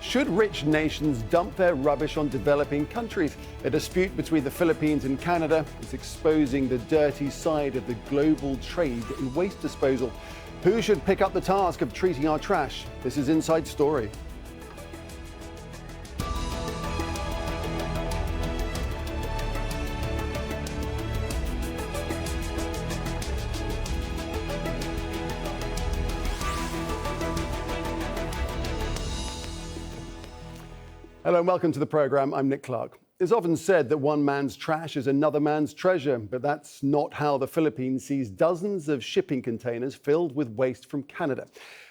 Should rich nations dump their rubbish on developing countries? A dispute between the Philippines and Canada is exposing the dirty side of the global trade in waste disposal. Who should pick up the task of treating our trash? This is Inside Story. Hello and welcome to the programme. I'm Nick Clark. It's often said that one man's trash is another man's treasure, but that's not how the Philippines sees dozens of shipping containers filled with waste from Canada.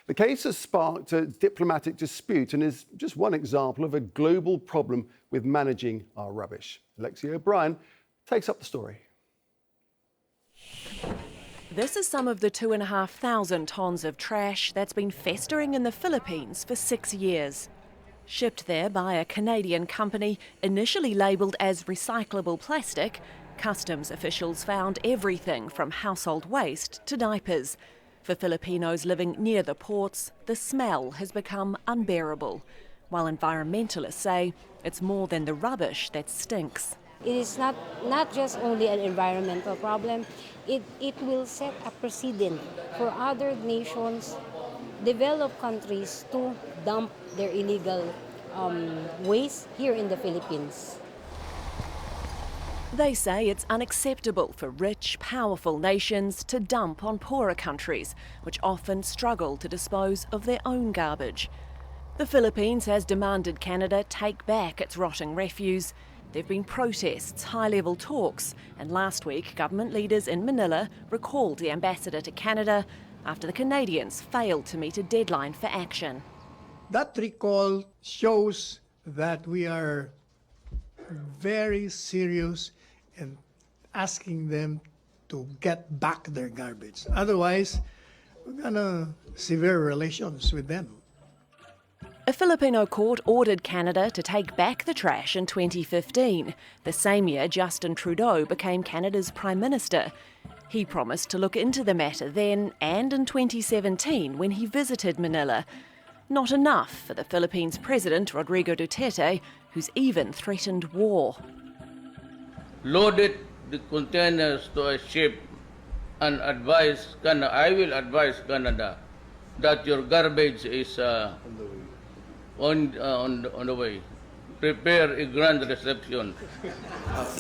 The case has sparked a diplomatic dispute and is just one example of a global problem with managing our rubbish. Alexia O'Brien takes up the story. This is some of the 2,500 tonnes of trash that's been festering in the Philippines for 6 years. Shipped there by a Canadian company, initially labelled as recyclable plastic, customs officials found everything from household waste to diapers. For Filipinos living near the ports, the smell has become unbearable, while environmentalists say it's more than the rubbish that stinks. It is not just only an environmental problem, it will set a precedent for other nations, developed countries to dump their illegal waste here in the Philippines. They say it's unacceptable for rich, powerful nations to dump on poorer countries, which often struggle to dispose of their own garbage. The Philippines has demanded Canada take back its rotting refuse. There have been protests, high-level talks, and last week government leaders in Manila recalled the ambassador to Canada after the Canadians failed to meet a deadline for action. That recall shows that we are very serious in asking them to get back their garbage. Otherwise, we're gonna severe relations with them. A Filipino court ordered Canada to take back the trash in 2015, the same year Justin Trudeau became Canada's Prime Minister. He promised to look into the matter then and in 2017 when he visited Manila. Not enough for the Philippines President Rodrigo Duterte, who's even threatened war. Loaded the containers to a ship and I will advise Canada that your garbage is on the way. Prepare a grand reception.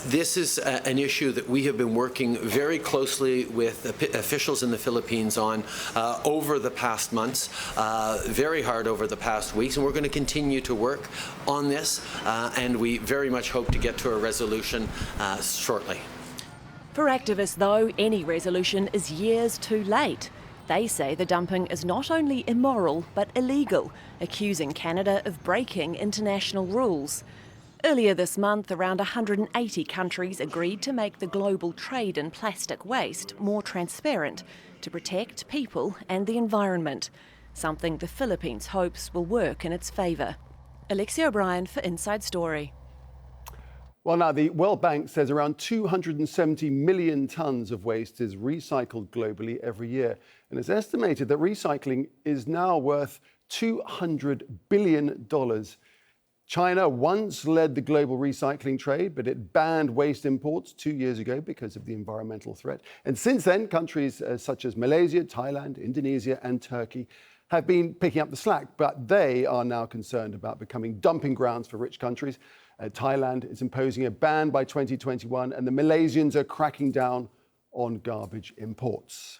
This is an issue that we have been working very closely with officials in the Philippines on over the past months, very hard over the past weeks, and we're going to continue to work on this, and we very much hope to get to a resolution shortly. For activists, though, any resolution is years too late. They say the dumping is not only immoral but illegal, accusing Canada of breaking international rules. Earlier this month, around 180 countries agreed to make the global trade in plastic waste more transparent to protect people and the environment, something the Philippines hopes will work in its favour. Alexia O'Brien for Inside Story. Well, now, the World Bank says around 270 million tonnes of waste is recycled globally every year. And it's estimated that recycling is now worth $200 billion. China once led the global recycling trade, but it banned waste imports 2 years ago because of the environmental threat. And since then, countries such as Malaysia, Thailand, Indonesia and Turkey have been picking up the slack, but they are now concerned about becoming dumping grounds for rich countries. Thailand is imposing a ban by 2021, and the Malaysians are cracking down on garbage imports.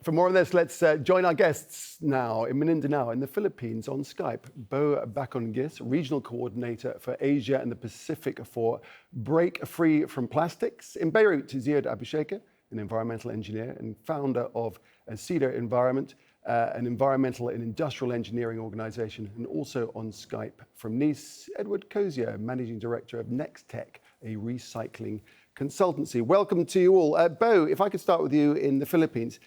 For more on this, let's join our guests now in Mindanao in the Philippines on Skype. Beau Bakon-gis, Regional Coordinator for Asia and the Pacific for Break Free from Plastics. In Beirut, Ziad Abi-shaker, an environmental engineer and founder of Cedar Environment, an environmental and industrial engineering organisation. And also on Skype from Nice, Edward Kosior, Managing Director of Nextek, a recycling consultancy. Welcome to you all. Beau, if I could start with you in the Philippines.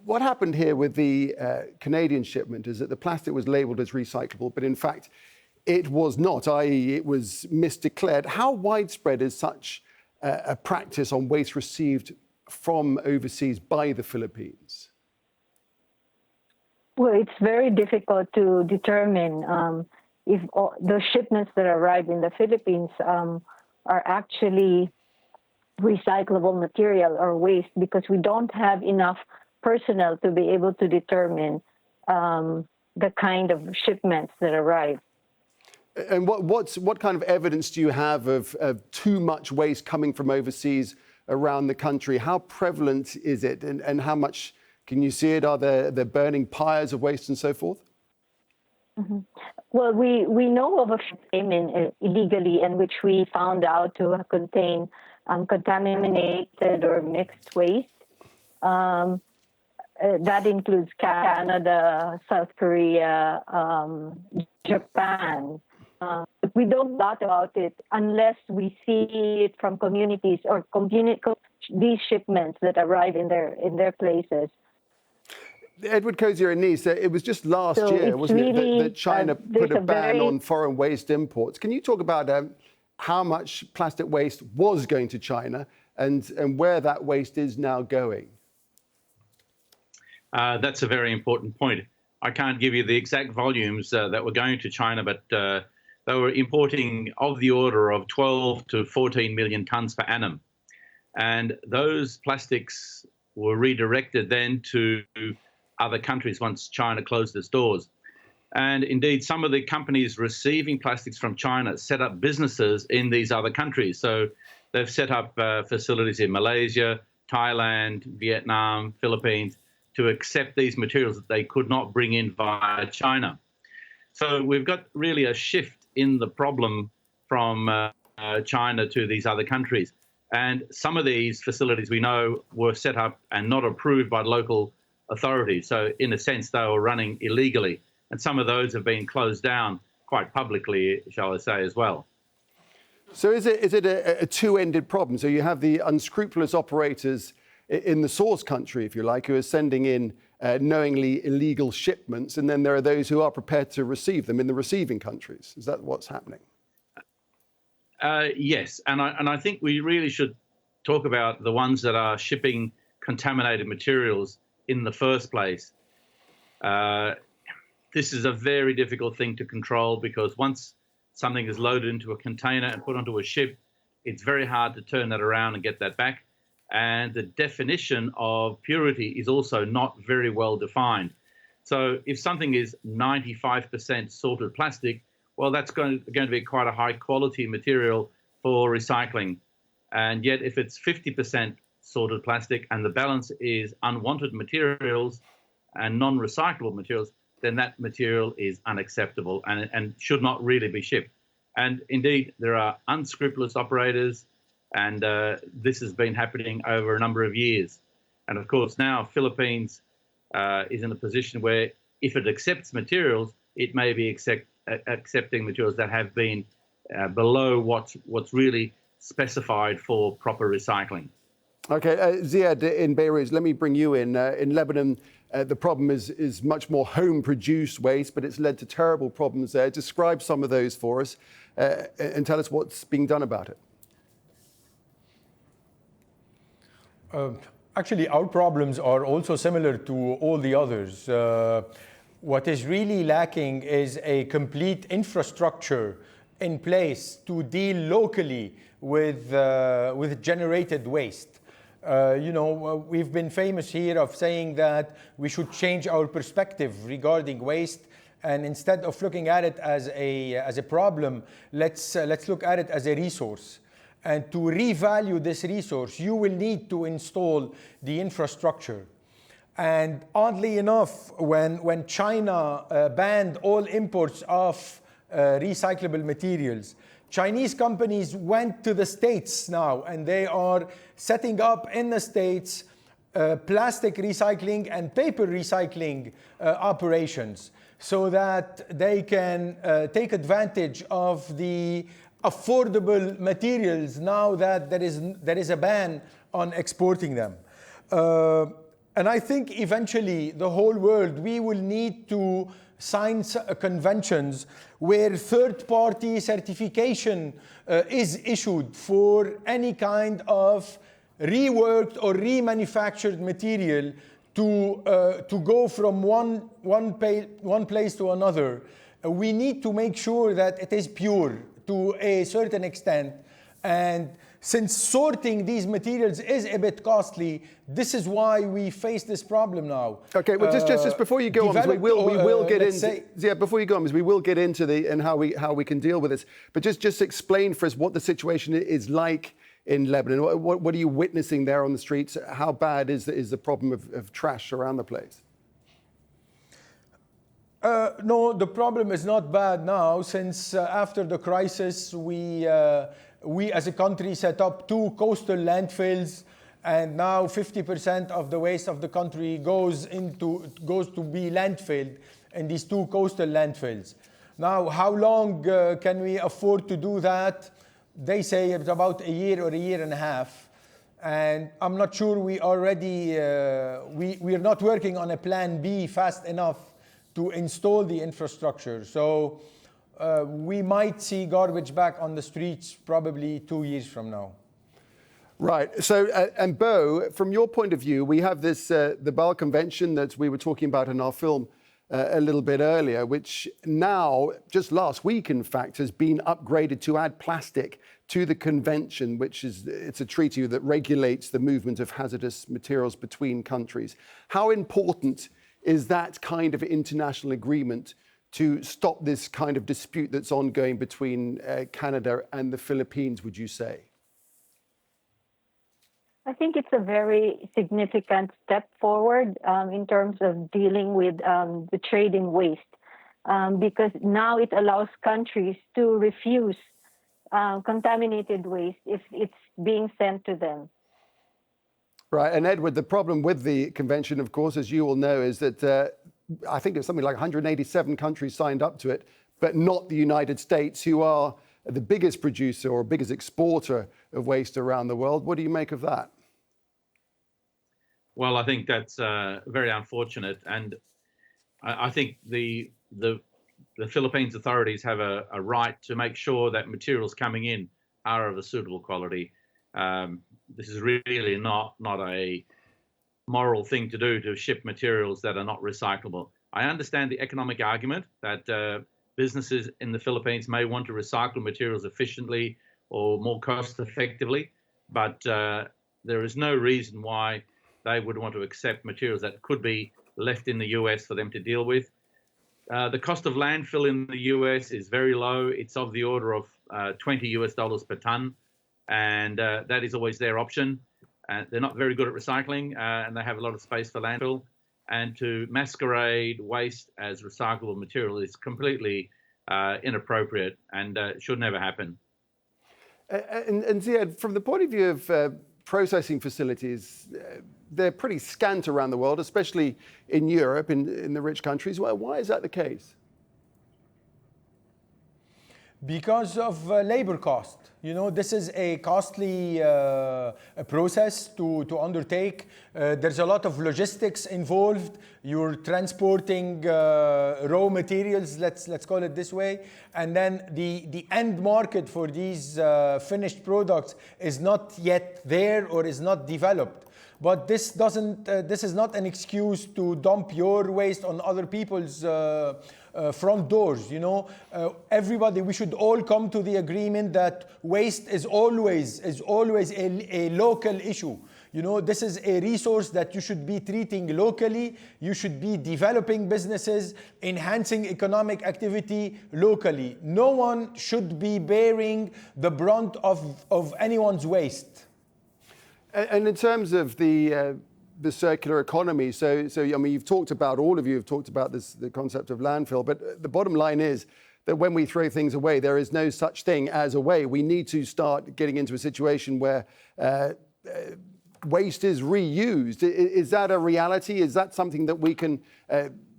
What happened here with the Canadian shipment is that the plastic was labelled as recyclable, but in fact it was not, i.e. it was misdeclared. How widespread is such a practice on waste received from overseas by the Philippines? Well, it's very difficult to determine if the shipments that arrive in the Philippines are actually recyclable material or waste, because we don't have enough personnel to be able to determine the kind of shipments that arrive. And what kind of evidence do you have of too much waste coming from overseas around the country? How prevalent is it, and how much can you see it? Are there burning piles of waste and so forth? Mm-hmm. Well, we know of a ship came in illegally, and which we found out to contain contaminated or mixed waste. That includes Canada, South Korea, Japan. We don't know about it unless we see it from communities or these shipments that arrive in their places. Edward Kosior and Nice, it was just last year, wasn't it, that China put a ban on foreign waste imports. Can you talk about how much plastic waste was going to China and where that waste is now going? That's a very important point. I can't give you the exact volumes that were going to China, but they were importing of the order of 12 to 14 million tons per annum. And those plastics were redirected then to other countries once China closed its doors. And indeed, some of the companies receiving plastics from China set up businesses in these other countries. So they've set up facilities in Malaysia, Thailand, Vietnam, Philippines, to accept these materials that they could not bring in via China. So we've got really a shift in the problem from China to these other countries. And some of these facilities we know were set up and not approved by local authorities. So in a sense, they were running illegally. And some of those have been closed down quite publicly, shall I say, as well. So is it a two-ended problem? So you have the unscrupulous operators in the source country, if you like, who are sending in knowingly illegal shipments, and then there are those who are prepared to receive them in the receiving countries. Is that what's happening? Yes, and I think we really should talk about the ones that are shipping contaminated materials in the first place. This is a very difficult thing to control, because once something is loaded into a container and put onto a ship, it's very hard to turn that around and get that back. And the definition of purity is also not very well defined. So if something is 95% sorted plastic, well, that's going to be quite a high quality material for recycling. And yet if it's 50% sorted plastic and the balance is unwanted materials and non-recyclable materials, then that material is unacceptable and should not really be shipped. And indeed, there are unscrupulous operators, and this has been happening over a number of years. And of course, now Philippines is in a position where if it accepts materials, it may be accepting materials that have been below what's really specified for proper recycling. Okay, Ziad in Beirut, let me bring you in. In Lebanon, the problem is much more home-produced waste, but it's led to terrible problems there. Describe some of those for us and tell us what's being done about it. Actually, our problems are also similar to all the others. What is really lacking is a complete infrastructure in place to deal locally with generated waste. We've been famous here of saying that we should change our perspective regarding waste, and instead of looking at it as a problem, let's look at it as a resource. And to revalue this resource, you will need to install the infrastructure. And oddly enough, when China banned all imports of recyclable materials, Chinese companies went to the States now, and they are setting up in the States plastic recycling and paper recycling operations, so that they can take advantage of the affordable materials now that there is a ban on exporting them. And I think eventually the whole world, we will need to sign conventions where third-party certification is issued for any kind of reworked or remanufactured material to go from one place to another, we need to make sure that it is pure to a certain extent. And since sorting these materials is a bit costly, this is why we face this problem now. Okay, well, just before you go on, because we will get into before you go on, because we will get into how we can deal with this. But just explain for us what the situation is like in Lebanon. What are you witnessing there on the streets? How bad is the problem of trash around the place? No, the problem is not bad now, since after the crisis, we as a country set up 2 coastal landfills, and now 50% of the waste of the country goes to be landfilled in these 2 coastal landfills. Now, how long can we afford to do that? They say it's about a year or a year and a half. And I'm not sure we already, we're not working on a plan B fast enough to install the infrastructure. So we might see garbage back on the streets probably 2 years from now. Right. So, and Beau, from your point of view, we have this, the Bâle Convention that we were talking about in our film a little bit earlier, which now, just last week, in fact, has been upgraded to add plastic to the convention, which is, it's a treaty that regulates the movement of hazardous materials between countries. How important is that kind of international agreement to stop this kind of dispute that's ongoing between Canada and the Philippines, would you say? I think it's a very significant step forward in terms of dealing with the trade in waste, because now it allows countries to refuse contaminated waste if it's being sent to them. Right, and Edward, the problem with the convention, of course, as you all know, is that I think it's something like 187 countries signed up to it, but not the United States, who are the biggest producer or biggest exporter of waste around the world. What do you make of that? Well, I think that's very unfortunate, and I think the Philippines authorities have a right to make sure that materials coming in are of a suitable quality. This is really not a moral thing to do, to ship materials that are not recyclable. I understand the economic argument that businesses in the Philippines may want to recycle materials efficiently or more cost effectively, but there is no reason why they would want to accept materials that could be left in the US for them to deal with. The cost of landfill in the US is very low. It's of the order of $20 per ton, and that is always their option. They're not very good at recycling, and they have a lot of space for landfill. And to masquerade waste as recyclable material is completely inappropriate and should never happen. And Ziad, from the point of view of processing facilities, they're pretty scant around the world, especially in Europe, in the rich countries. Why is that the case? Because of labor cost. You know, this is a costly process to undertake. There's a lot of logistics involved. You're transporting raw materials, let's call it this way, and then the end market for these finished products is not yet there or is not developed. But this is not an excuse to dump your waste on other people's front doors. You know, everybody, we should all come to the agreement that waste is always a local issue. You know, this is a resource that you should be treating locally. You should be developing businesses, enhancing economic activity locally. No one should be bearing the brunt of anyone's waste. And in terms of the circular economy, so I mean, you've talked about, all of you have talked about this, the concept of landfill, but the bottom line is that when we throw things away, there is no such thing as away. We need to start getting into a situation where waste is reused. Is that a reality? Is that something that we can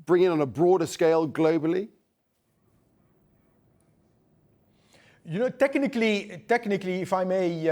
bring in on a broader scale globally? You know, technically, if I may,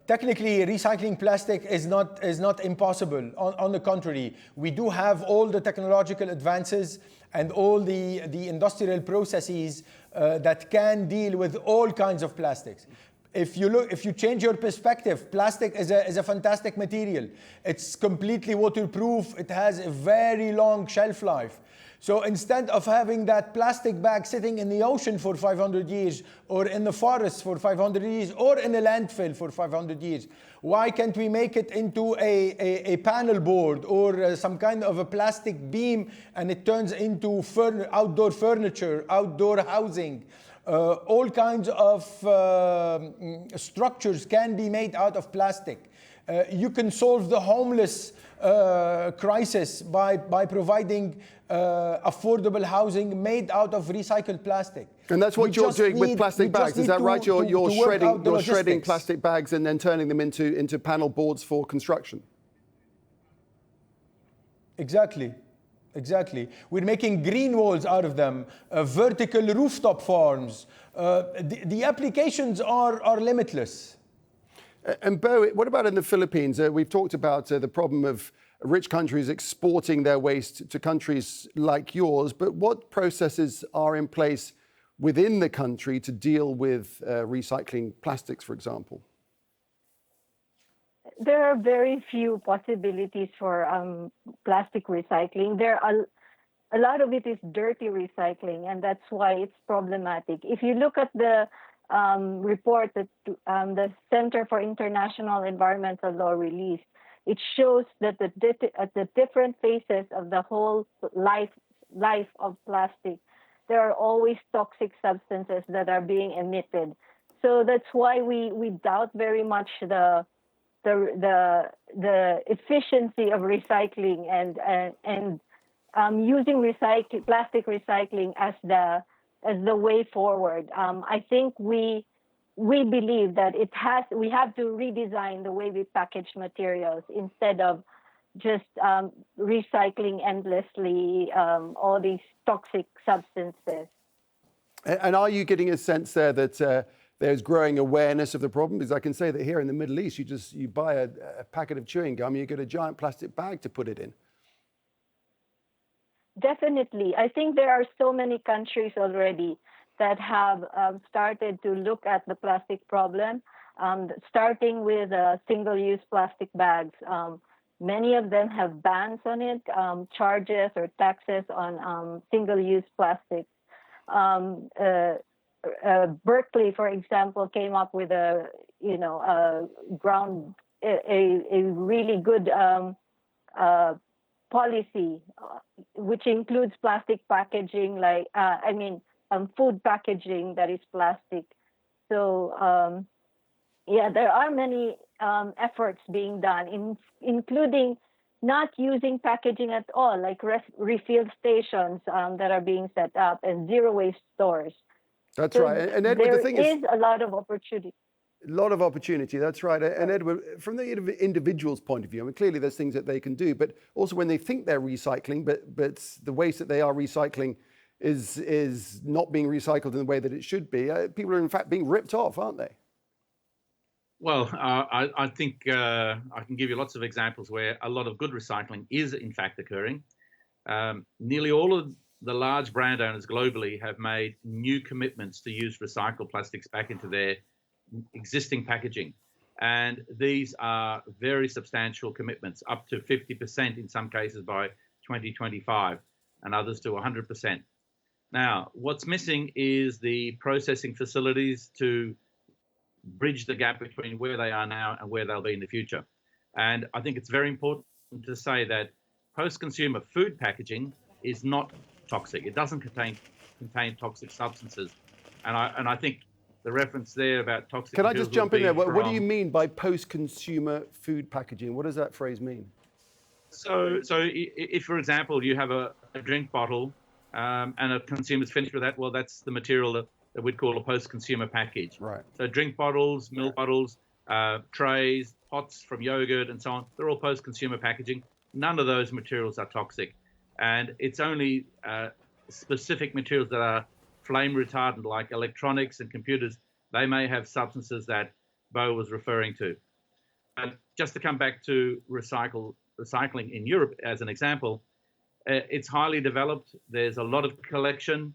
technically recycling plastic is not impossible. On the contrary, we do have all the technological advances and all the industrial processes that can deal with all kinds of plastics. If you change your perspective, plastic is a fantastic material. It's completely waterproof. It has a very long shelf life. So instead of having that plastic bag sitting in the ocean for 500 years, or in the forest for 500 years, or in a landfill for 500 years, why can't we make it into a panel board or some kind of a plastic beam, and it turns into outdoor furniture, outdoor housing? All kinds of structures can be made out of plastic. You can solve the homeless crisis by providing affordable housing made out of recycled plastic. And that's what you're doing with plastic bags, is that right? You're shredding plastic bags and then turning them into panel boards for construction. Exactly. We're making green walls out of them, vertical rooftop farms. The applications are limitless. And Beau, what about in the Philippines? We've talked about the problem of rich countries exporting their waste to countries like yours, but what processes are in place within the country to deal with recycling plastics, for example? There are very few possibilities for plastic recycling. A lot of it is dirty recycling, and that's why it's problematic. If you look at the report that the Center for International Environmental Law released, it shows that at the different phases of the whole life of plastic, there are always toxic substances that are being emitted. So that's why we doubt very much the efficiency of recycling and using plastic recycling as the way forward. I think we believe that we have to redesign the way we package materials instead of just recycling endlessly all these toxic substances. And are you getting a sense there that there's growing awareness of the problem? Because I can say that here in the Middle East, you buy a packet of chewing gum, you get a giant plastic bag to put it in. Definitely. I think there are so many countries already that have started to look at the plastic problem, starting with single-use plastic bags. Many of them have bans on it, charges or taxes on single-use plastics. Berkeley, for example, came up with a really good policy, which includes plastic packaging, food packaging that is plastic. So there are many efforts being done, including not using packaging at all, like refill stations that are being set up and zero waste stores. That's right. And Edward, there the thing is a lot of opportunity. A lot of opportunity, that's right. And Edward, from the individual's point of view, I mean, clearly there's things that they can do, but also when they think they're recycling, but the waste that they are recycling is not being recycled in the way that it should be, people are in fact being ripped off, aren't they? Well, I think I can give you lots of examples where a lot of good recycling is in fact occurring. Nearly all of the large brand owners globally have made new commitments to use recycled plastics back into their existing packaging. And these are very substantial commitments, up to 50% in some cases by 2025, and others to 100%. Now, what's missing is the processing facilities to bridge the gap between where they are now and where they'll be in the future. And I think it's very important to say that post-consumer food packaging is not toxic. It doesn't contain toxic substances. And I think the reference there about toxic. Can I just jump in there? What do you mean by post-consumer food packaging? What does that phrase mean? So if, for example, you have a drink bottle and a consumer's finished with that, well, that's the material that we'd call a post-consumer package. Right. So drink bottles, milk bottles, trays, pots from yogurt and so on, they're all post-consumer packaging. None of those materials are toxic. And it's only specific materials that are flame retardant, like electronics and computers. They may have substances that Beau was referring to. And just to come back to recycling in Europe as an example, it's highly developed. There's a lot of collection,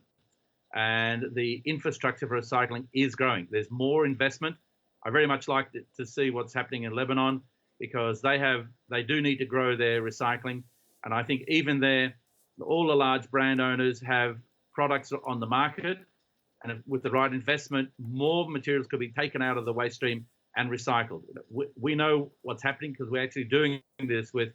and the infrastructure for recycling is growing. There's more investment I very much like to see what's happening in Lebanon, because they do need to grow their recycling. And I think even there, all the large brand owners have products on the market, and with the right investment, more materials could be taken out of the waste stream and recycled. We know what's happening because we're actually doing this with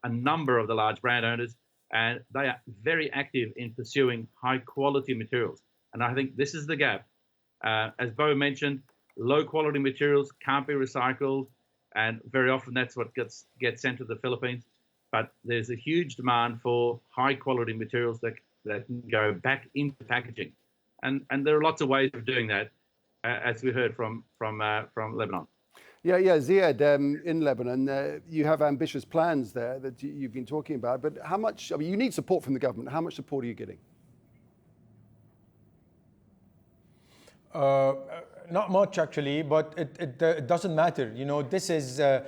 a number of the large brand owners, and they are very active in pursuing high quality materials. And I think this is the gap. As Beau mentioned, low quality materials can't be recycled, and very often that's what gets sent to the Philippines. But there's a huge demand for high quality materials that can go back into packaging. And there are lots of ways of doing that, as we heard from Lebanon. Yeah, Ziad, in Lebanon, you have ambitious plans there that you've been talking about, but how much, I mean, you need support from the government. How much support are you getting? Not much, actually, but it doesn't matter. You know, this is a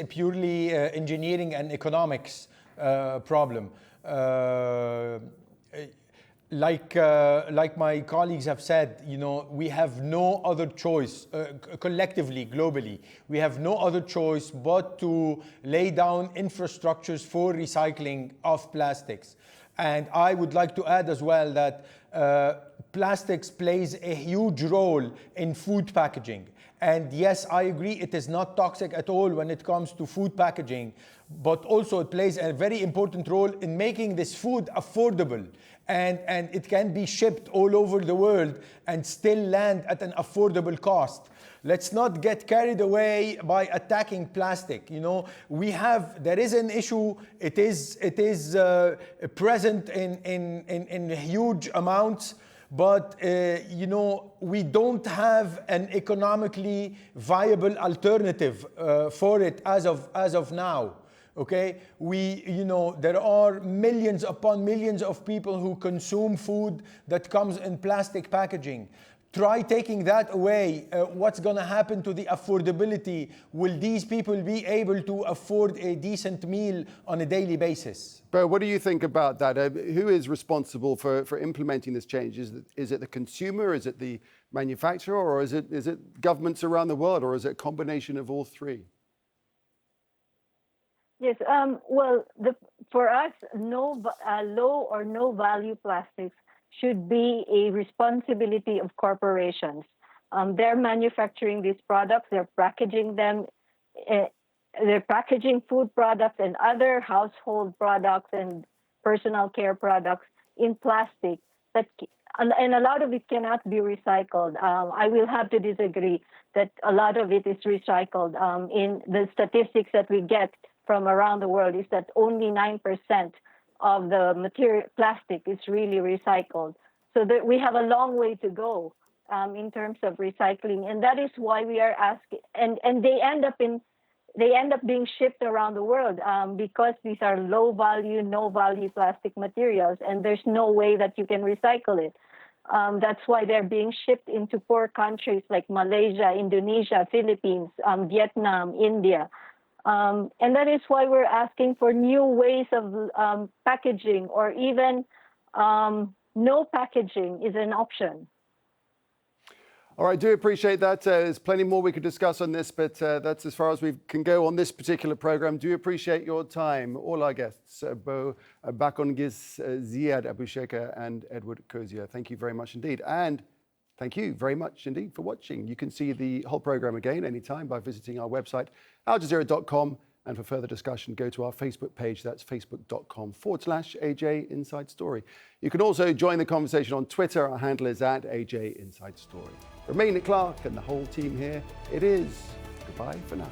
purely engineering and economics problem. Like my colleagues have said, you know, we have no other choice, collectively, globally, we have no other choice but to lay down infrastructures for recycling of plastics. And I would like to add as well that plastics plays a huge role in food packaging. And yes, I agree, it is not toxic at all when it comes to food packaging, but also it plays a very important role in making this food affordable. And it can be shipped all over the world and still land at an affordable cost. Let's not get carried away by attacking plastic. You know, there is an issue. It is present in huge amounts, but you know, we don't have an economically viable alternative for it as of now. Okay, you know, there are millions upon millions of people who consume food that comes in plastic packaging. Try taking that away. What's going to happen to the affordability? Will these people be able to afford a decent meal on a daily basis? Beau, what do you think about that? Who is responsible for implementing this change? Is it the consumer? Is it the manufacturer? Or is it governments around the world? Or is it a combination of all three? Yes, well, for us, low or no value plastics should be a responsibility of corporations. They're manufacturing these products, they're packaging them, they're packaging food products and other household products and personal care products in plastic, and a lot of it cannot be recycled. I will have to disagree that a lot of it is recycled. In the statistics that we get from around the world is that only 9% of the material plastic is really recycled. So that we have a long way to go in terms of recycling, and that is why we are asking. And they end up being shipped around the world because these are low value, no value plastic materials, and there's no way that you can recycle it. That's why they're being shipped into poor countries like Malaysia, Indonesia, Philippines, Vietnam, India. And that is why we're asking for new ways of packaging, or even no packaging is an option. All right, do appreciate that. There's plenty more we could discuss on this, but that's as far as we can go on this particular program. Do appreciate your time. All our guests, Beau, Bakon-gis, Ziad Abi-shaker, and Edward Kosior. Thank you very much indeed. And thank you very much indeed for watching. You can see the whole program again anytime by visiting our website, aljazeera.com. And for further discussion, go to our Facebook page. That's facebook.com/AJ Inside Story. You can also join the conversation on Twitter. Our handle is @AJ Inside Story. From me, Nick Clark, and the whole team here, it is goodbye for now.